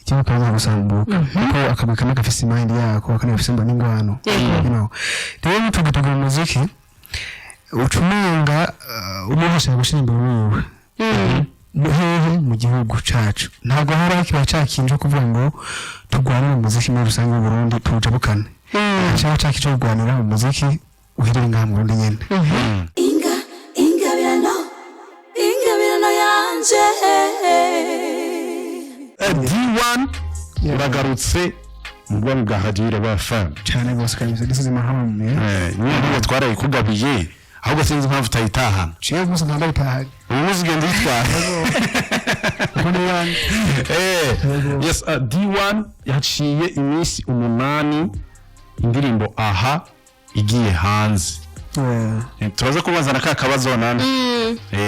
cyo kaza gusambuka kuko akabika n'agafise mind yako akanafise mba n'ingwano rero mutugutuga umuziki ucumenga umuhasha gushimba wiwe hehe mu gihugu cacu ntabwo hari kiba cakinje kuvuga ngo tugwanira umuziki muri rusange mu Burundi tujabukane cyangwa cyakico kugwanira umuziki uhereye ngaha mu Burundi nyene ingabirano yanje D1 uragarutse mu bwami bwa Hajire ba fan cyane gose kandi this is my home niyo twaraye kugabiye ahubwo sinzi impamvu utayitaha cyangwa gusa ndabitaha umuzigende yitwara yes D1 yaciye iminsi 8 indirimbo aha igiye hanze turaza kubazana ka kabazo nane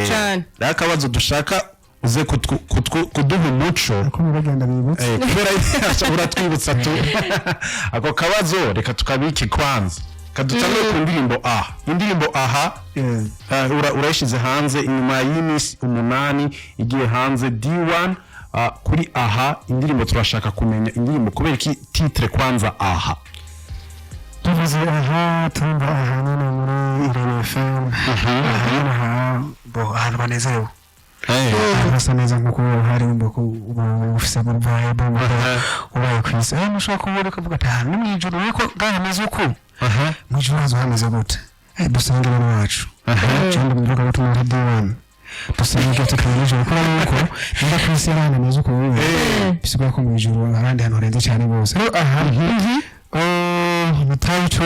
cyane akabazo dushaka uze kuduha umuco bagenda bibutse kubera ashobora twibutsa tu ako kabazo reka tukabike kwanza kadutangwe ku indirimbo aha urayishize hanze inyuma y'imisi 8 igiye hanze D1 kuri aha indirimbo turashaka kumenya indirimbo kubera iki titre kwanza aha tuvuze aha tumba aha none muri Irene FM aha bo ahantu banezerewe basa neza nkuko hari umboko ufise vibe ubaye kwisi mushaka kubona kuvuga ati ahantu mwijuru ariko gahameze uko mwijuru hazo hameze gute dusenge bano wacu cyangwa mbiruka gutuma D1 dusenge teknoloji ko nuko nda kwisi yana neza uko bisigwa ko mwijuru abandi hano renze cyane bose aha mutayico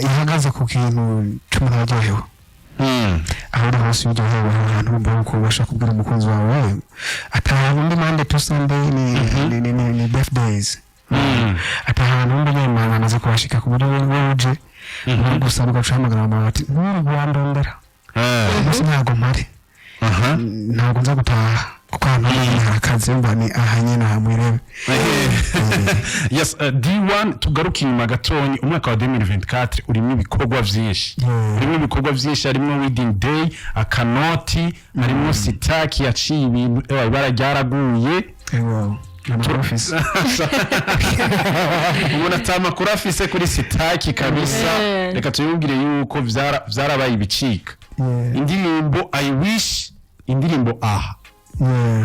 ihagaze ku kintu cy'umuntu aryohewe aho hose uryohewe ahantu mbona ko ubasha kubwira umukunzi wawe atahantu ndi Monday to Sunday ni birthdays atahantu ndi nyuma amaze kubashika ku buryo bw'uje gusaba guhamagara amabati Rwanda ndera gusa ntago mpari ntago nza gutaha kuko hano harakaze mbani ahanye na hamwirebe yes D1 tugaruka inyuma gatonyi umwaka wa 2024 urimo ibikorwa byinshi harimo wedding day akanoti harimo sitaki yaciye ibintu barajyaraguye n'amafisi ubona tamakuru afise kuri sitaki kabisa reka tuyubwire yuko byarabaye ibicika indirimbo I wish indirimbo aha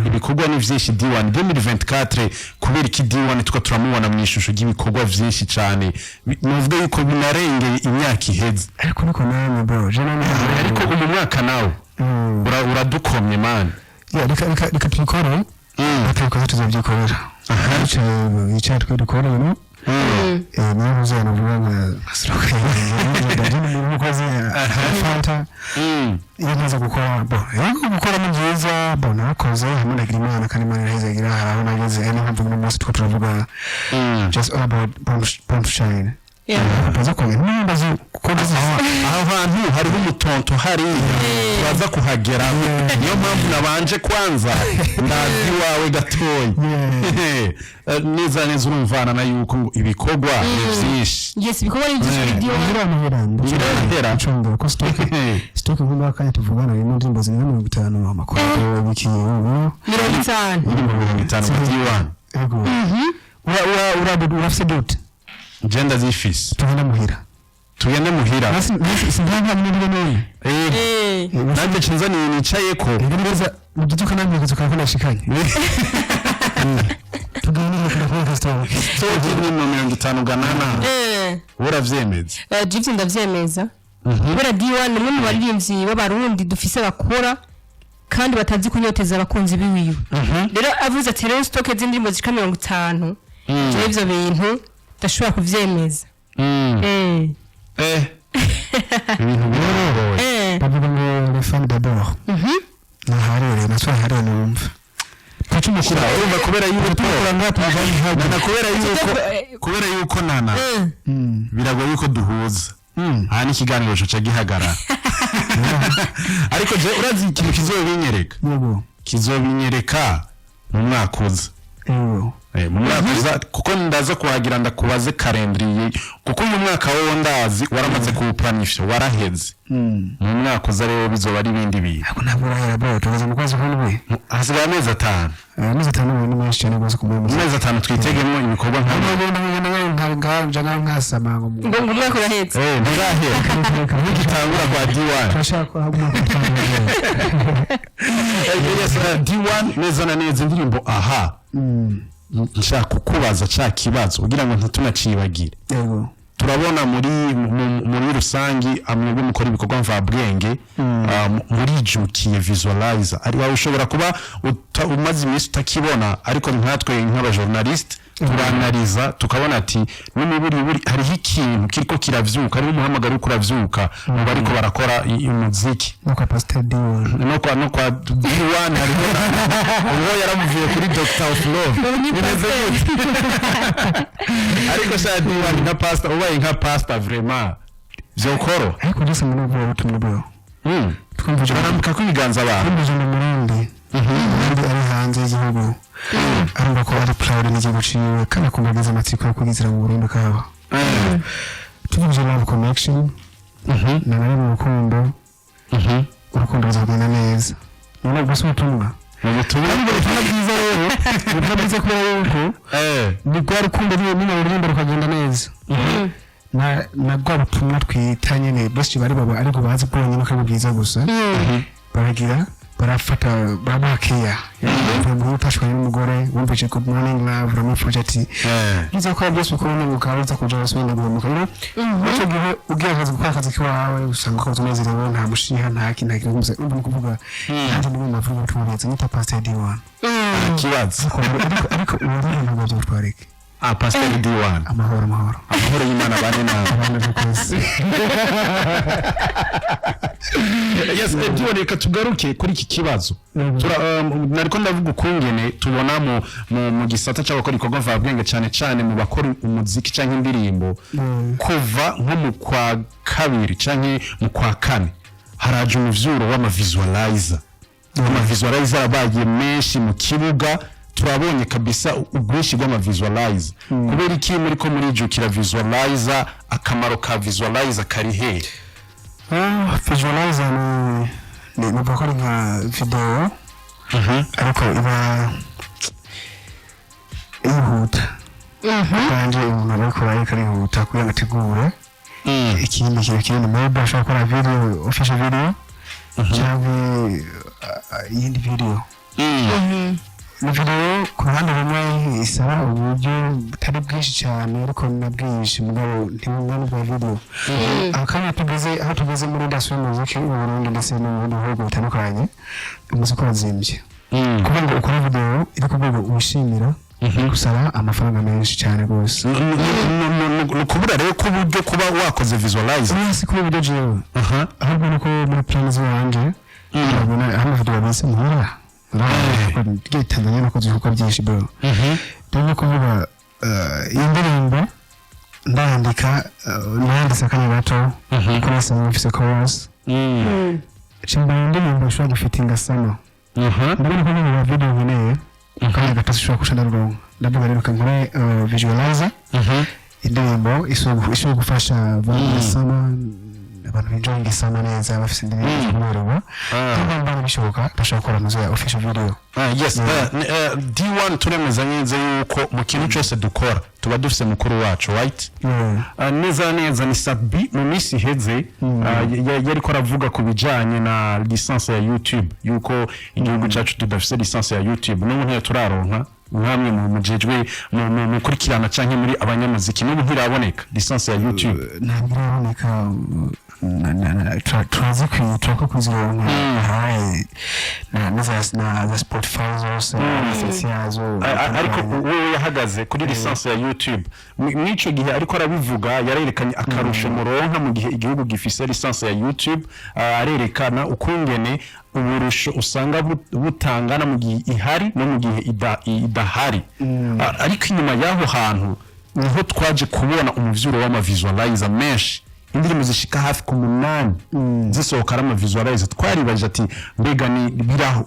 ibikorwa ni vyinshi D1 2024 kubera iki D1 tuko turamubona mu ishusho ry'ibikorwa vyinshi cyane nuvuga yuko binarengeye imyaka iheze ariko niko nawe bro ariko uyu mwaka nawe uradukomye man reka tubikora tubikoze tuzabyikorera yicaye twe dukora no niyo uzana vuga nka stroke ndabona umukozi Fanta yagize gukora gukora mu byiza nakoze hamwe na Grimana kandi Imana irahizagira haraho nageze n'impamvu mu munsi two turavuga just all about bomb shine baza ko nimbaza kukoza aho hantu hari umutonto hari baza kuhagera niyo mpamvu nabanje kwanza ndazi wawe gatoyi neza urumvana na yuko ibikorwa byinshi yes ibikorwa ni byinshi video birahera ncunga ko stoke vuba kandi tuvugana mu ndimbo zingana 50 amakuru bikiyo 50 D1 ego urafise dot gender zifise tugende muhira sinanga muri none nande cinza nicaye ko ngereza mu gituka namwe kuzuka ko nashikanye tugende mu restaurant ni 50 ganana uravyemeza Gypsy ndavyemeza kubera D1 nimwe mu baririmbyi b'abarundi dufise bakora kandi batazi kunyoteza abakunzi biwiwe rero avuze ati rero stock z'indirimbo zika 50 ivyo bintu ndashobora kuvyemeza bavuga ngo les femmes d'abord naharere natwe harere numva kucumukura urumva kubera kubera yuko nana biragoye yuko duhuza aha ni ikiganiro cyo gihagarara ariko je urazi ikintu kizobinyereka mu mwaka uza mu mwaka kuko ndaza kuhagira ndakubaze calendrier kuko uyu mwaka wowe ndazi waramaze kuwuplanifya waraheze mu mwaka uza rero bizoba ari ibindi bintu ako ntabwo urahera bro tumaze mu kwezi kumwe hasigaye amezi 5 ni menshi cyane rwose ku mwezi amezi 5 twitegemo ibikorwa nk'asama ngo umwaka urahetse ntirahera nk'igitangura kwa D1 turashaka D1 neza na neza indirimbo aha nshaka kukubaza cya kibazo kugira ngo ntitunacibagire yego turabona muri rusangi amwebwe mukora ibikorwa mvabwenge muri jukiye visualizer ari wawe ushobora kuba umaze iminsi utakibona ariko nkatwe nk'abajournaliste turanaliza tukabona ati n'umubiri hariho ikintu kiriko kiravyuka ari umuhamagaro ukuravyuka mu bariko barakora umuziki no kwa Pastor D1 no kwa D1 hariho uwo yaramuvuye kuri Doctor of Love ariko sa D1 nka pastor ubaye nka pastor vraiment vyokoro ariko ndetse muri ubwo butumwa bwo twumvije baramuka kwiganza abantu twumvije mu Burundi ari hanze y'igihugu arumva ko ari proud n'igihugu ciwe kandi akumbagiza amatsiko yo kugizira mu Burundi kaba twumvije love connection na nari mu rukundo urukundo ruzagenda neza none gusa ubutumwa bwiza rero ubutumwa bwiza kubera yuko ni rwa rukundo nyine ururimbo rukagenda neza na rwa butumwa twita nyine bose bari baba ariko bazi bwonyine ko ari bwiza gusa baragira barafata barabakeya umuntu utashwe n'umugore wumvise ko morning love ramufuje ati biza ko byose uko ni mukaza kuja basubira guhemuka rero icyo gihe ugiye akazi gukora akazi kiwawe usanga ko unezerewe nta mushiha nta kintu gusa urimo kuvuga kandi ni mu mavuga tuweze nita Pastor D1 kibazo ariko ubundi ntabwo byo twareke Pastor D1 amahoro y'Imana bane nawe yes D1 reka tugaruke kuri iki kibazo nariko ndavuga ukungene tubona mu gisata cy'abakora ibikorwa mvabwenge cyane mu bakora umuziki canke indirimbo kuva nko mu kwa kabiri canke mu kwa kane haraje umuvyuro w'amavisualizer abaye menshi mu kibuga turabonye kabisa ubwinshi bw'amavisualizer kubera iki muri ko muri jukira visualizer akamaro ka visualizer kari he visualizer ni bakora nka video ariko iba ihuta kandi umuntu ariko arihuta kugira ngo ategure ikindi kintu kiri mu bashaka gukora video official video cyangwa iyindi video ni video ku ruhande rumwe isaba uburyo butari bwinshi cyane ariko na bwinshi mugabo ntibungana bwa video akanya tugeze muri industry y'umuziki mu Burundi ndetse no mu bihugu bitandukanye umuziki urazimbye kugira ngo ukore video iri ku rwego ushimira gusaba amafaranga menshi cyane rwose kubura rero ko uburyo kuba wakoze visualizer si kuba uburyo jewe ahubwo nuko muri plans zanje urabona hano video bise muhora Tanzania nakoze ibikorwa byinshi bro rero kuvuga indirimbo ndandika nanditse akanya gato kuri sama office chorus chimba indirimbo ishobora gufitinga sana ndabona ko mu video nkeneye akanya gato ishobora kushana rurongo ndavuga rero kankore visualizer indirimbo ishobora gufasha abantu sama abantu benjoying sana neza bafite indirimbo z'umuriro kandi bishoboka ndashaka gukora muzo ya official video yes D1 turemeza neza yuko mu kintu cyose dukora tuba dufite mukuru wacu right neza ni Sabi mu misi heze yari ko ravuga ku bijanye na license ya YouTube yuko igihugu cyacu tudafite license ya YouTube n'umuntu yaturaronka nkamwe mu mujejwe mu kurikirana canke muri abanyamuziki n'ubu ntiraboneka license ya YouTube ntabwo iraboneka turazi kwita ko kuzironka na Spotify zose ariko wowe yahagaze kuri license ya YouTube mwico gihe ariko arabivuga yarerekanye akarusho muronka mu gihe igihugu gifise license ya YouTube arerekana ukungene uburusho usanga butangana mu gihe ihari no mu gihe idahari ariko inyuma yaho hantu niho twaje kubona umuvyuro w'amavisualizer menshi indirimbo zishika hafi ku 8 zisohoka ari amavisualize twaribaje ati mbega ni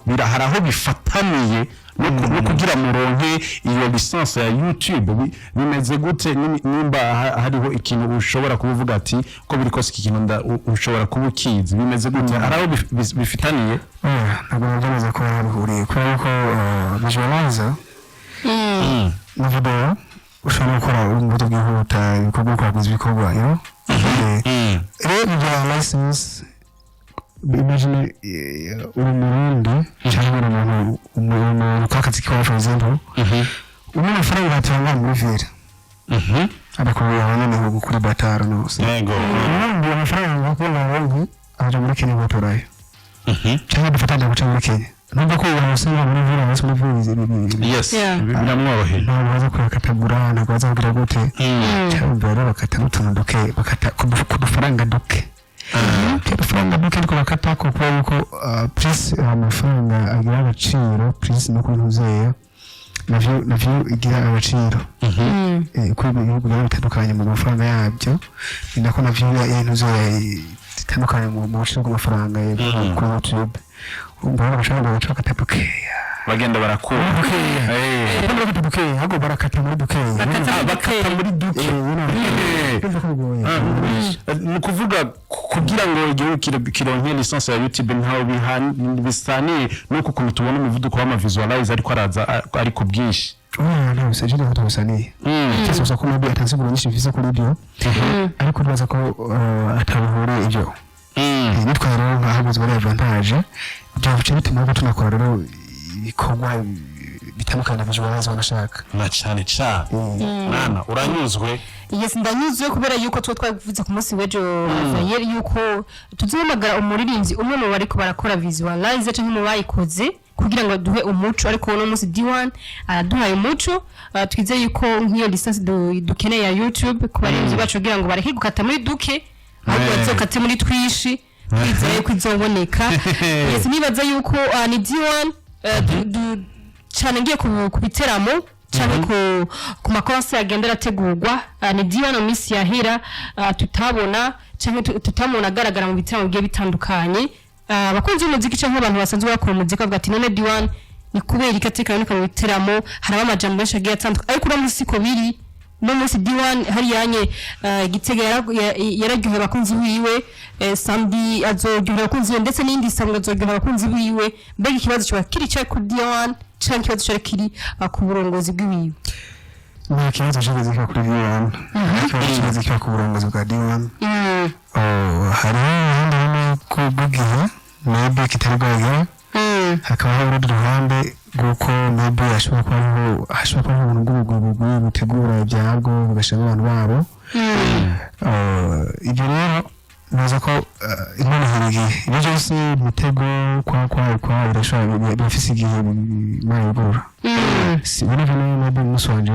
biraharaho bifataniye no kugira muronke iyo license ya YouTube bimeze gute nimba hariho ikintu ushobora kuvuga ati ko biri kose ikintu ushobora kubukiza bimeze gute araho bifitaniye ntabwo nagomeza ko bihuriye kuko visualizer ni video ushobora gukora uburyo bwihuta ibikorwa kwaguza ibikorwa rero ibya license imagine uri Murundi cyangwa umuntu kakazi kwa for example umuntu faranga atanga muri vira abakorera abanyene kuri bataro no yego umuntu amafaranga ko narongo aje muri Kenya batorayo cyangwa dufatanya guca muri Kenya nubwo ko umusanga muri vira bose muri vira yes biramworoheye ntabaza kwakatagura ntabaza kugira gute cyangwa rero bakata n'utuntu duke bakata kudufaranga duke amafaranga duke ariko bakata ko yuko plus amafaranga agira agaciro plus no kuntuzeya navyo igira agaciro kuri ibihugu bitandukanye mu mafaranga yabyo ndako navyo yantuzeya bitandukanye mu buciro bw'amafaranga kuri YouTube umbara bashaka guca katabuke bagenda barakura hago barakata muri duke bakata muri duke ni kuvuga kugira ngo igihugu kironke license ya YouTube ntaho bisaniye nuko ukuntu tubona umuvuduko w'amavisualize ariko araza ari ku bwinshi no usajije ko tubusaniye cyose ko nabi atanze nyinshi mfise kuri audio ariko ndaza ko atabuhure ibyo nitwa rero nkahabuze bari advantage byo bice bituma ko tunakora rero ibikorwa bitandukanye na visualize wanashaka na cyane mwana uranyuzwe yes ndanyuzwe kubera yuko twavuze ku munsi wejo yeri yuko tuzihamagara umuririmbyi umwe mu bari ko barakora visualize cyangwa mu bayikoze kugira ngo duhe umuco ariko no munsi D1 araduhaye umuco twizeye yuko nk'iyo license dukeneye ya YouTube ku barinzi bacu kugira ngo bareke gukata muri duke ahubwo bazokate muri twishi twizeye ko izoboneka yes nibaza yuko ni D1 cyane ngiye ku biteramo cyane ku makonse agenda ategurwa ni D1 Miss Yahera tutabona cyane tutamona agaragara mu biteramo bigiye bitandukanye abakunzi b'umuziki cyangwa abantu basanzwe bakora umuziki bavuga ati none D1 ni kubera ikatekana no mu biteramo hari amajambo menshi agiye atandukanye ariko no munsi ko biri no munsi D1 hari yanye Gitega yararyohera abakunzi biwe Samedi azoryohera abakunzi biwe ndetse n'indi sangwa azoryohera abakunzi biwe mbega ikibazo cyo kiri cyo ku D1 cyangwa ikibazo cyo kiri ku burongozi bw'ibiwe nta kibazo cyageze kuri D1 ikibazo cyageze ku burongozi bwa D1 hari ahandi kubugiye maybe kitarwaye hakaba hari urundi ruhande guko maybe ashobora kuba umuntu bw'ubuguruguru butegura ibyabwo bugashaka abantu babo ibyo rero naza ko imana hirigiye ibyo byose ibitego kwa birashobora bifise igihe imana igura si buri vino maybe umunsi wanje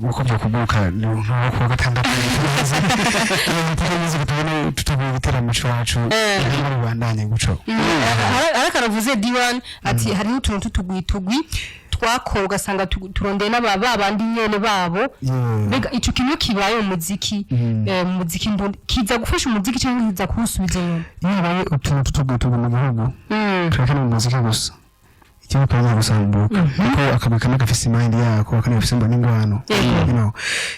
uko byo kuguruka ni nko kuwa gatandatu tutavuye ibiteramo cyacu bandanye guco ariko aravuze D1 ati hari n'utuntu tutugwi twakora ugasanga turondeye n'ababandi nyene babo mbega ico kintu kibaye umuziki umuziki kiza gufasha umuziki cyangwa kiza kusubiza nyuma yabaye utuntu tutugwi mu gihugu twakana umuziki gusa cyangwa kandi gusambuka kuko akabika n'agafise mind yako akanafise mba n'ingwano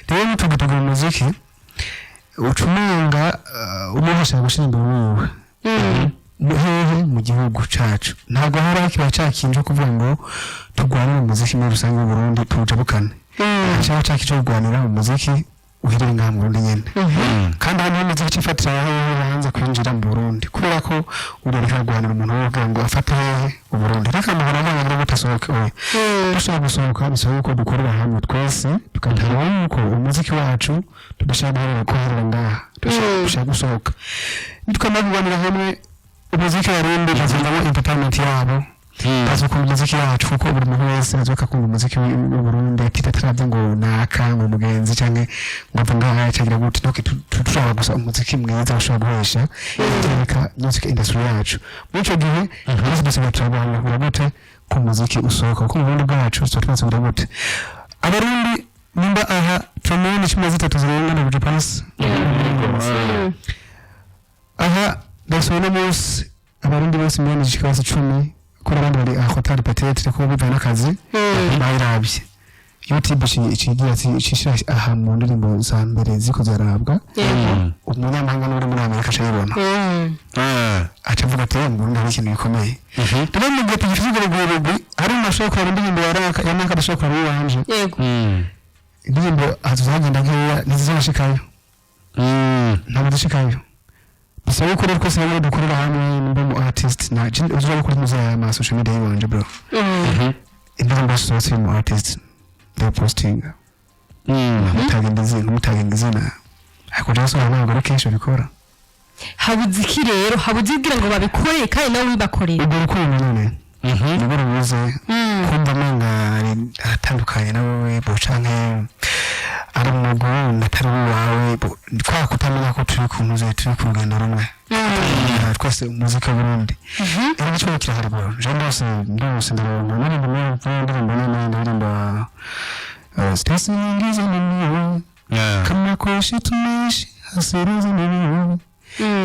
rero n'utugwi mu muziki ucumenga umuhesha gushimba wiwe hehe mu gihugu cacu ntabwo hari kiba cakinje kuvuga ngo tugwanira umuziki muri rusange mu Burundi tujabukane cyangwa cakico kugwanira umuziki uhirira ngaha mu Burundi nyene kandi hano umuziki cifatira hanze kwinjira mu Burundi kubera ko urereka kugwanira umuntu wogira ngo afate hehe mu Burundi reka mu Burundi ngo butasohoke dushaka gusohoka bisaba ko dukorera hamwe twese tukatara yuko umuziki wacu tudashaka gukorera ngaha dushaka gusohoka nitwama kugwanira hamwe umuziki wa Burundi bazindamo entertainment yabo bazo ku muziki wacu kuko buri muntu wese azoka kumva umuziki wa Burundi kitataravye ngo naka ngo mugenzi canke ngo vanga cyagira gute noke tushobora gusa umuziki mwiza ushobora guhesha reka music industry yacu muco gihe twese turabana gute ku muziki usohoka kuko mu Burundi bwacu twese gute abarundi nimba aha Family chuma zitatu zirenga na Japanese aha ndasubira munsi abarundi bose mbona ikikasi 10 kuri abandi bari hotel peut-être ko bivana akazi bayirabye YouTube ikigira ikishira aha mu ndirimbo za mbere ziko zarabwa umunyamahanga n'uri muri Amerika cyabona acavuga ati ngo ndari ikintu gikomeye rero mu gihe tugifite urugero ari amashoko ya ndirimbo yaraka yamaka bashoko ari wanje yego indirimbo azagenda nkeya nizashikayo ntabwo dushikayo bisaba ko rero se dukorera hamwe n'umu artist na uzo gukora muza ya social media yanje bro indirimbo zose mu artist they posting mutagenga izina hakoje so ntabwo ari kenshi bikora habuze iki rero habuze kugira ngo babikore kandi nawe wibakorera ubwo uko nyine nibwo rubuze kumva manga atandukanye nawe bo canke ari umugo natari wawe kwa kutamenya ko turi ku muze turi ku rugendo rumwe twese umuzika Burundi iri cyo kirahari bro ndose ndabona ndirimbo Stacy ngize ni kama koshi tumishi hasirize ni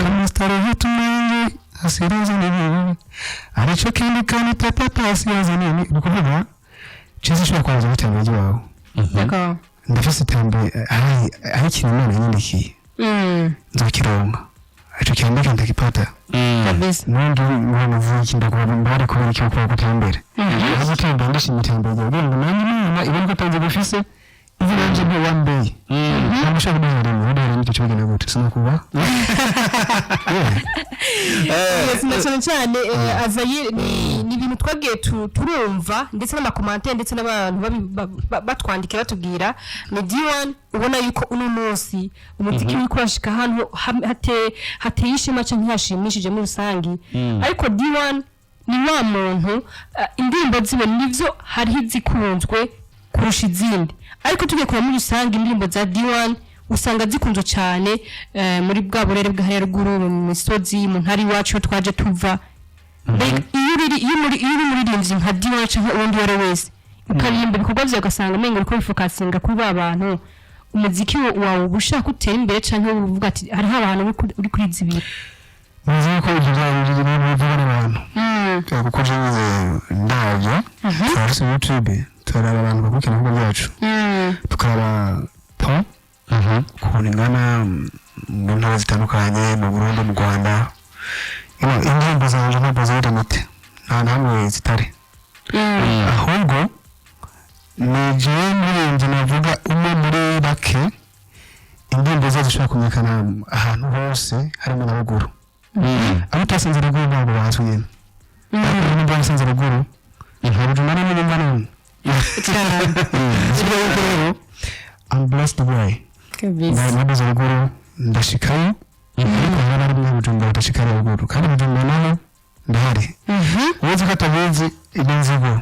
kama starehe tumenye hasirize ni aricho kindi kandi papa asiyaze ni ukuvuga chizi shwa kwanza bitambaje wawe d'accord ndafise tambe ari kintu none nyindiki nzokironga acho cyane kandi kipata kabisa nandi mwana vuki ndakora mbare ko ari cyo kwa gutembera aho gutembera ndishimye itembera ngo nandi ibintu katanze gufise ivanje byo one day nabashaka bihari nicyo cyogena gute sinakuba sinacyo cyane azayi ni ibintu twagiye turumva ndetse n'amakomante ndetse n'abantu batwandikira batubwira ni D1 ubona yuko uno munsi umuziki uri kurashika hano hateye ishema cyangwa ntiyashimishije muri rusangi ariko D1 ni wa muntu indirimbo zibe nivyo hariho izikunzwe kurusha izindi ariko tugiye kura muri rusangi indirimbo za D1 usanga zikunzwe cyane muri bwa burere bwa haruguru mu misozi mu ntari wacu twaje tuva iyo muri rimzi nka D1 cyangwa undi wari wese ukaririmba ibikorwa byawe ugasanga mengo uko bifokasinga kuri ba bantu umuziki wawe ubushaka utera imbere cyangwa uvuga ati hariho abantu uri kuri zibiri muzi ko bivuga n'abantu kuko jewe ndavyo twari YouTube turaba abantu bakukira ibikorwa byacu tukaba po kuningana mu ntara zitandukanye mu Burundi mu Rwanda indirimbo zanje ntabwo ziri mute nta namwe zitari ahubwo nije muri navuga umwe muri bake indirimbo zacu zishobora kumenyekana ahantu hose harimo na ruguru abo tasanze ruguru ntabwo bazwi nyine ariko niba basanze ruguru ntabwo mara n'imba none rero I'm blessed way nabuze ruguru ndashikayo ariko hari abari mu Bujumbura badashikara ruguru kandi Bujumbura naho ndahari uzi ko atabizi inzigo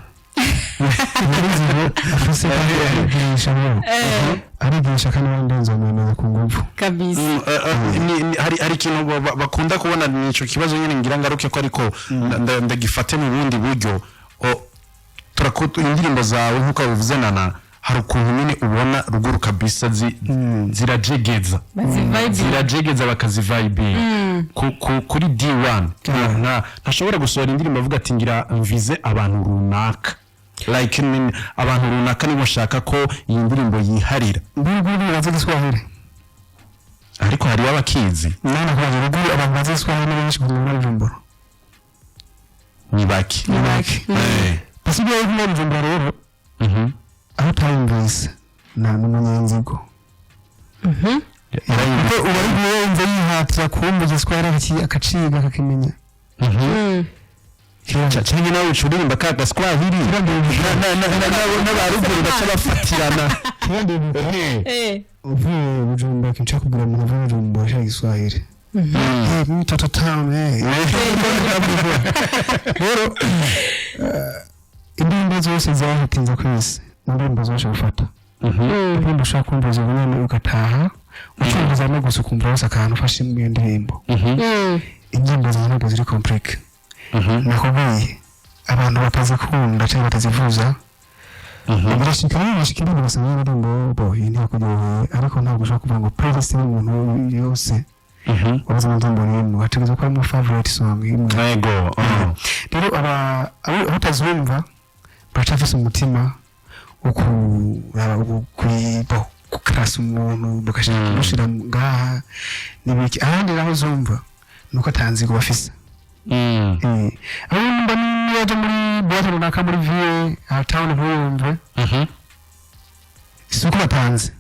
afise arigisha kandi wandenza umuntu ku nguvu kabisa hari ikintu bakunda kubona nico kibazo nyine ngira ngaruke ko ariko ndagifate mu bundi buryo turakuta indirimbo zawe nkuko bivuze nana hari ukuntu nyine ubona ruguru kabisa zirajegeza bakazivibe kuri D1 ntashobora gusohora indirimbo avuga ati ngira mvize abantu runaka like abantu runaka nibo bashaka ko iyi ndirimbo yiharira ruguru bazi Giswahili ariko hari abakizi nana kwaje ruguru abantu bazi Giswahili benshi muri Bujumbura ni baki basigaye muri Bujumbura rero aho tayumvise na n'umunyenzigo yarayumva ubari yumva yihatira kumva Giswahili akaciga akakimenya cyane nawe ucurimba ka Giswahili n'abaruguru baca bafatirana uvuye Bujumbura kincha kubura mu Bujumbura cya Giswahili mtoto tamu rero indirimbo zose zahatinza kwisi indirimbo zose gufata indirimbo ushaka kumva nyine ugataha ucunguza no gusa ukumva wose akantu ufashe mu ndirimbo indirimbo ntabwo ziri complex nakubwiye abantu batazikunda cyangwa batazivuza birashika bashikira basanga indirimbo bo yindi yakuryoheye ariko ntabwo ushobora kuvuga ngo playlist y'umuntu yose wabuze indirimbo n'imwe hategerezwa kuba mu favorite song imwe yego rero abatazumva baracafise umutima wo kuraba kwibo kukrasa umuntu bakashaka kumushira ngaha n'ibiki ahandi naho zumva nuko atanzi ngo bafise abo mba niyaje muri boîte runaka muri vie town ntuyumve suko batanze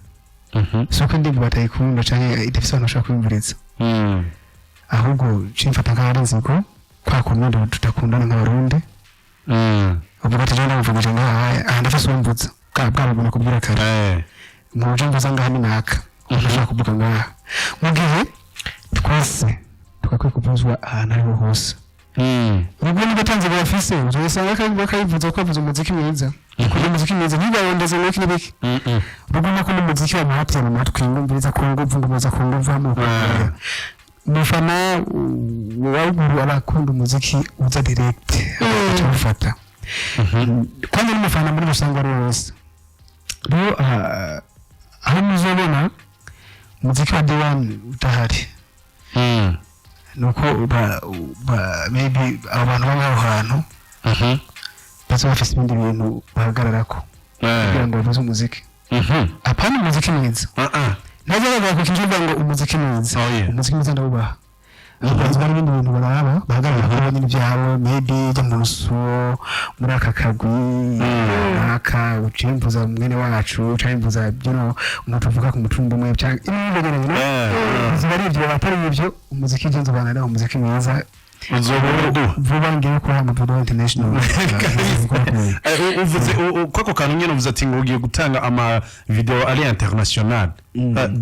suko ndimba batayikunda canke idafise abantu bashaka kwimvuriza ahubwo cimfata nk'abarinzi ko kwa kuntu tutakundana nk'abarundi ubwo batagenda bavugije ngaha ndafise umbuza bwabona kubwira kare mu jambo zanga hani naka ushaka kuvuga ngaha mu gihe twese tukakwiye kubuzwa ahantu ariho hose ubwo ni batanze bafise uzasanga kandi bakayivuza ko bavuza umuziki mwiza kuko umuziki mwiza ntibawondeze n'iki n'ibiki ubwo nako n'umuziki wa mahati na matwi ngumviriza ku nguvu ngumviriza ku nguvu mu mufana waguru arakunda umuziki uza direct akufata kandi n'umufana muri rusange ari wose rero aho muzobona umuziki wa D1 utahari nuko maybe abantu b'aho hantu bazo bafise ibindi bintu bahagararako kugira ngo bavuze umuziki apana umuziki mwiza ntagerageza kukivuga ngo umuziki mwiza umuziki mwiza ndawubaha abazi bari ibindi bintu baraba bahagarara kuri nyine byabo maybe jya mu rusuo muri aka kagwi aka ucimbuza mwene wacu ucimbuza byino umuntu uvuga ku mutumba umwe cyangwa ibindi bintu zibari ibyo batari ibyo umuziki genzo bana umuziki mwiza vuba ngiye ko mu Budo International uvuze kwako kantu nyene uvuze ati ngo ugiye gutanga ama video ari international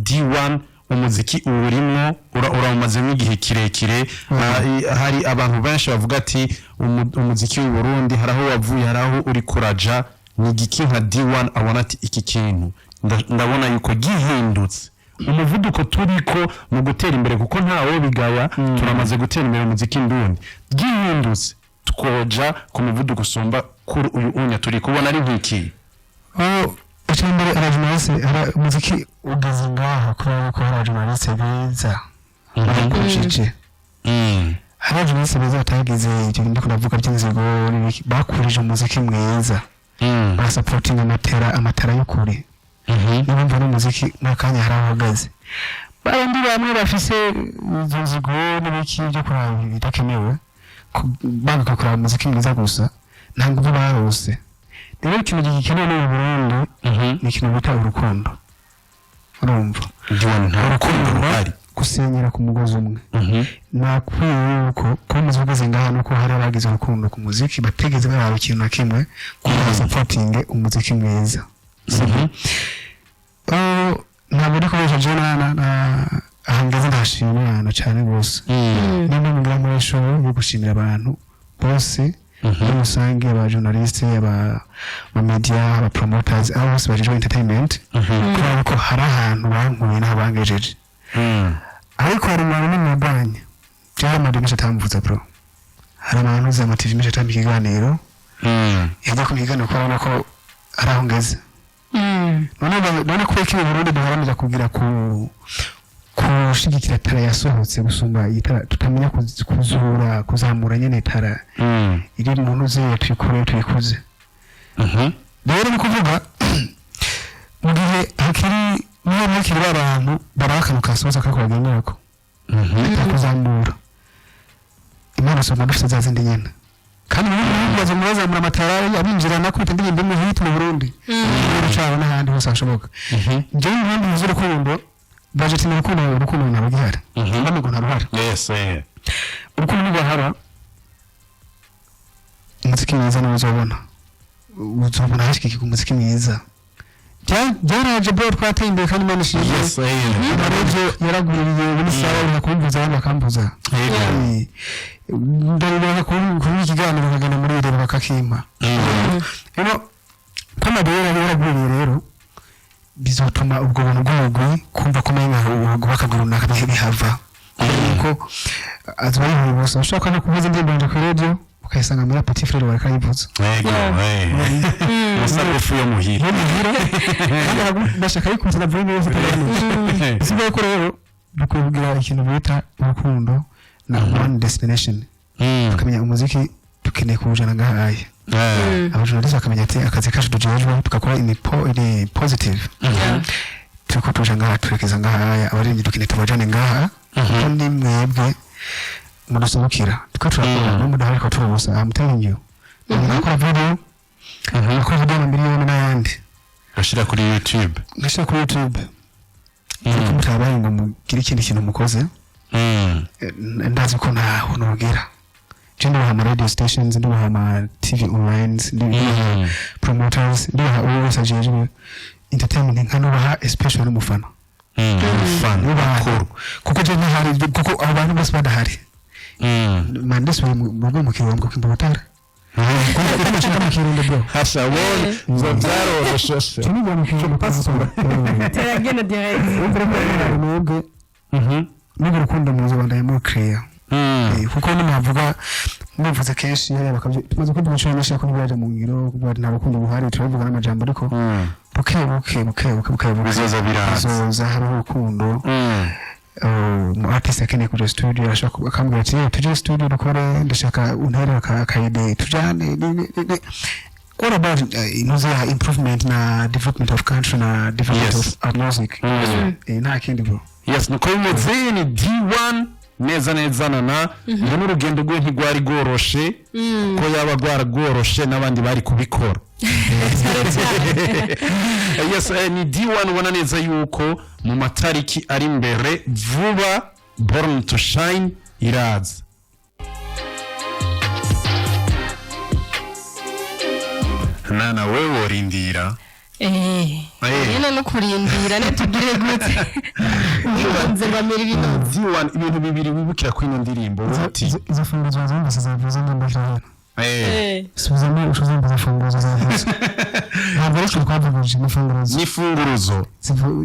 D1 umuziki urimo uramaze n'igihe kirekire hari abantu benshi bavuga ati umuziki w'u Burundi haraho wavuye haraho uri kuraja ni giki nka D1 abona ati iki kintu ndabona yuko gihindutse umuvuduko turiko mu gutera imbere kuko ntawo bigaya turamaze gutera imbere umuziki ndundi gihindutse twoja ku muvuduko usomba kuri uyu unya turi kubona ari nk'iki icyambere arajumanse umuziki ugeze ngaha ko arajumanse beza bakushije arajumanse beza batagize ibyo ndi kunavuga by'inzigo bakurije umuziki mwiza ba supporting amatara y'ukuri n'ibindi n'umuziki nakanya harahagaze barandi bamwe bafise inzigo n'ibiki byo kuraba bidakenewe banga kuraba umuziki mwiza gusa ntabwo barose rero ikintu gikenewe mu Burundi ni ikintu bita urukundo urumva urukundo ruhari gusenyera ku mugozi umwe nakwiye yuko ko muzigeze ngaha nuko hari abagize urukundo ku muziki bategeze baraba ikintu na kimwe kugira supporting umuziki mwiza ntabwo ndi kubesha jana ahangeze ndashimira cyane bose nimwe mu gramoresho yo gushimira abantu bose n'umusangi aba journaliste aba media aba promoters abo bose baje entertainment kubera ko hari ahantu bankuye n'abangejeje ariko hari abantu n'umuganya byamade mesha tamvuza bro hari abantu za TV mesha tambi kiganiro yajya ku kiganiro ko arabona ko arahongeze none ko iki Burundi duharanira kugira kushigikira tara yasohotse gusumba itara tutamenya kuzura kuzamura nyene tara iri mu ntuze tuyikuze rero ni kuvuga mu gihe hakiri n'abakiri abantu barakana kasoza kako bagenderako kuzamura imana soma dufite za zindi nyene kandi bibazo muzamura amatara yabinjirana ko indirimbo mu hit mu Burundi cyane n'ahandi hose hashoboka je n'ibindi by'urukundo budget ni urukundo nabagihara namigo ntaruhara yes urukundo nibahara umuziki mwiza n'uzobona hashikiki ku muziki mwiza byaraje bro twateye imbere kandi imana ishimye yes araje yaraguriye n'isaba bakumbuza abantu bakambuza ndabona ko ikiganiro bagana muri rero bakakima rero pamadera yaraguriye rero bizotuma ubwo buntu bw'umugwi kumva ko nayo bakagura runaka bihava kuko azwaye bose ushaka no kuvuza indirimbo ku radio ukayisanga muri Petit Frere bakayivuza amasagufu yo muhira bashaka yikunze na vuba yose sibyo ko rero dukuvugira ikintu bita urukundo na one destination tukamenya umuziki tukeneye kuwujana ngahaye abajournalist bakamenya ati akazi kacu tujejwe tukakora ini positive tuko tuja ngaha turekeza ngaha abarimyi dukeneye tubajane ngaha kandi mwebwe mudasobokira tukatura no mudahari ko turubusa I'm telling you nakora video nakora video na miliyoni n'ayandi gashira kuri YouTube mutabaye ngo mugire ikindi kintu mukoze ndazi ko ntaho nubwira jendo ha radio stations ndo ha TV online ndo promoters ndo ha always ajejwe entertainment nkano ha especially umufana kuko je ntahari kuko abantu bose badahari mandese mu kirongo kimbotara kuko nashaka mu kirongo bro hasha wone zo byaroroshye tuniga mu kirongo pasura teragena direct nubwo n'urukundo muzo bandayemo clear kuko navuga muvuze kenshi yari bakabye tumaze kudushamisha ko byaje mu ngiro kuko nta rukundo buhari turavuga n'amajambo ariko buke bizoza biraza hari urukundo mu artist akeneye kuja studio ashaka akambwira ati tuje studio dukore ndashaka untera akaide tujane what about improvement na development of country na development of art music nta kindi bro yes nuko bimeze ni D1 neza nana ngo n'urugendo rwe ntigwari goroshe ko yaba gwaragoroshe nabandi bari kubikora yes ni D1 ubona neza yuko mu matariki ari imbere vuba Born to Shine iraza nana wewe worindira Yena no kurindira netugire gute nze bamira ibintu bibiri wibukira ko ino ndirimbo uti izo funguzo zanjye zavuze ndashaka suzame ushoza mbazafunguzo zanjye ntabwo ari cyo twavugije nifunguruzo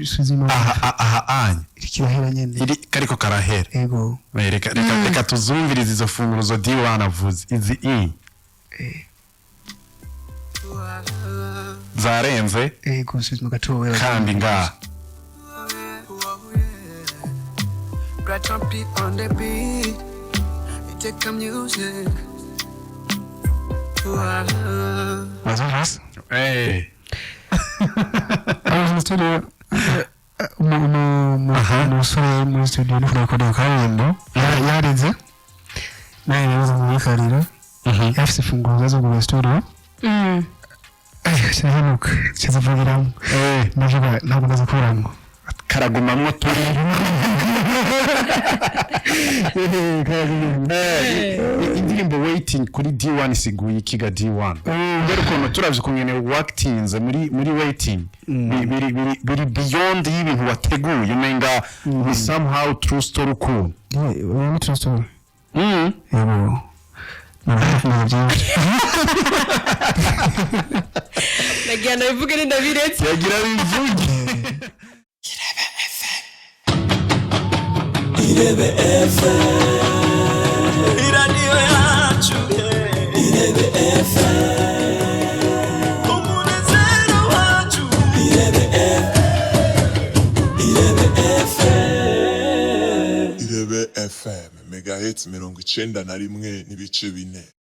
suzima aha anya kirahera nyene iri kariko karahera ego reka tuzumvirize izo funguruzo D1 avuze izi zarenze ego suzima gatowe kandi ngaha Right on beat on the beat, we take the music. Wazas I was in the studio mu studio no kurekora karimbo yarinze naye yaza mu karira yafise funguzo zo mu studio shahanuka cyazavugiramo navuga ntabwo ndazakuramo karagumamwo turi indirimbo waiting kuri D1 siguye ikiga D1 mbere ukuntu turavye kumwene wakitinze muri waiting biri beyond y'ibintu wateguye umenga ni somehow true story ukuntu ni true story yego nagira nabivuge ni ndabiretse yagira bivuge Irebe FM Radio yacu Irebe FM umunezero wacu Irebe FM Irebe FM Megahits 91.4